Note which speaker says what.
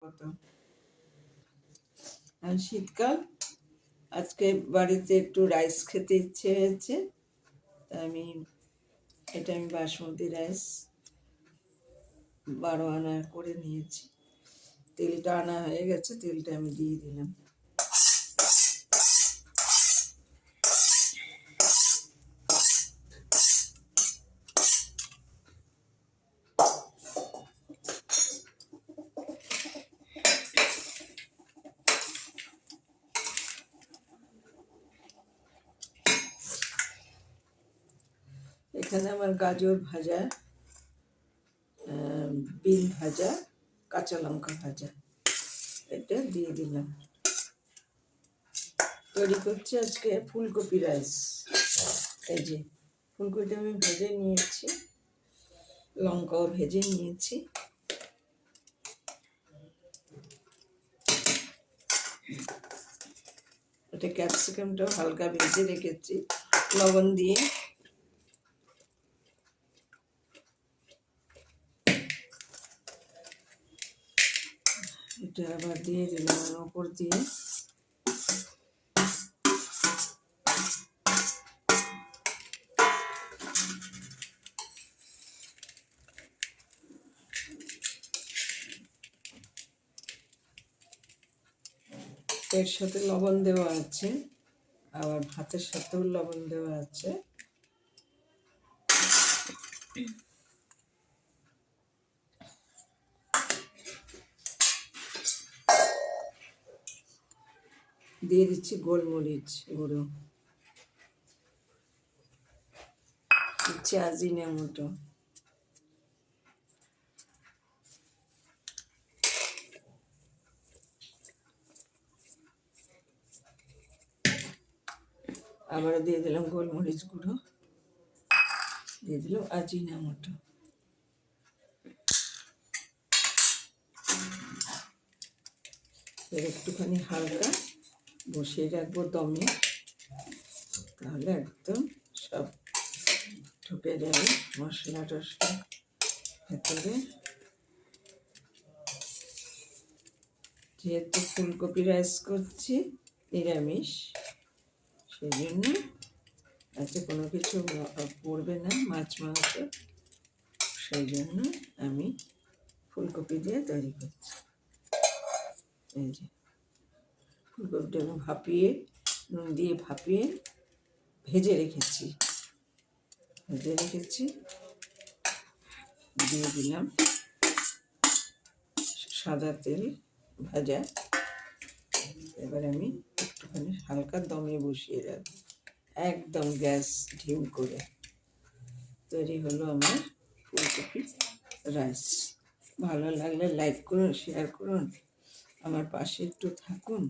Speaker 1: কত আর শীতকাল, আজকে বাড়িতে একটু রাইস খেতে ইচ্ছে হয়েছে, তাই আমি বাসমতি রাইস 12 আনা করে নিয়েছি। তেলটা আনা হয়ে গেছে, তেলটা আমি দিয়ে দিলাম। এখানে আমার গাজর ভাজা, বিন ভাজা, কাঁচা লঙ্কা ভাজা, এটা দিয়ে দিলাম। তৈরি করছি আজকে ফুলকপি রাইস। এই যে ফুলকপিটা আমি ভেজে নিয়েছি, লঙ্কাও ভেজে নিয়েছি। এটা ক্যাপসিকামটাও হালকা ভেজে রেখেছি লবণ দিয়ে। এটা আবার দিয়ে দিলাম ওপর দিয়ে। এর সাথে লবণ দেওয়া আছে, আবার ভাতের সাথেও লবণ দেওয়া আছে। দিয়ে দিচ্ছি গোলমরিচ গুঁড়ো, দিচ্ছি আজিনামোটো, আবার দিয়ে দিলাম গোলমরিচ গুঁড়ো, দিয়ে দিলাম আজিনামোটো। এর একটুখানি হালকা বসিয়ে রাখবো দমে, তাহলে একদম সব ঢুকে যাবে মশলা টশলা ভেতরে। যেহেতু ফুলকপি রাইস করছি নিরামিষ, সেই জন্য আজকে কোনো কিছু পড়বে না, মাছ মাংস, সেই জন্য আমি ফুলকপি দিয়ে তৈরি করছি। এই যে ফুলকপিটা আমি ভাপিয়ে, নুন দিয়ে ভাপিয়ে ভেজে রেখেছি, দিয়ে দিলাম সাদা তেল ভাজা। এবার আমি একটুখানি হালকা দমে বসিয়ে রাখবো, একদম গ্যাস ঢিম করে। তৈরি হলো আমার ফুলকপি রাইস। ভালো লাগলে লাইক করুন, শেয়ার করুন, আমার পাশে একটু থাকুন।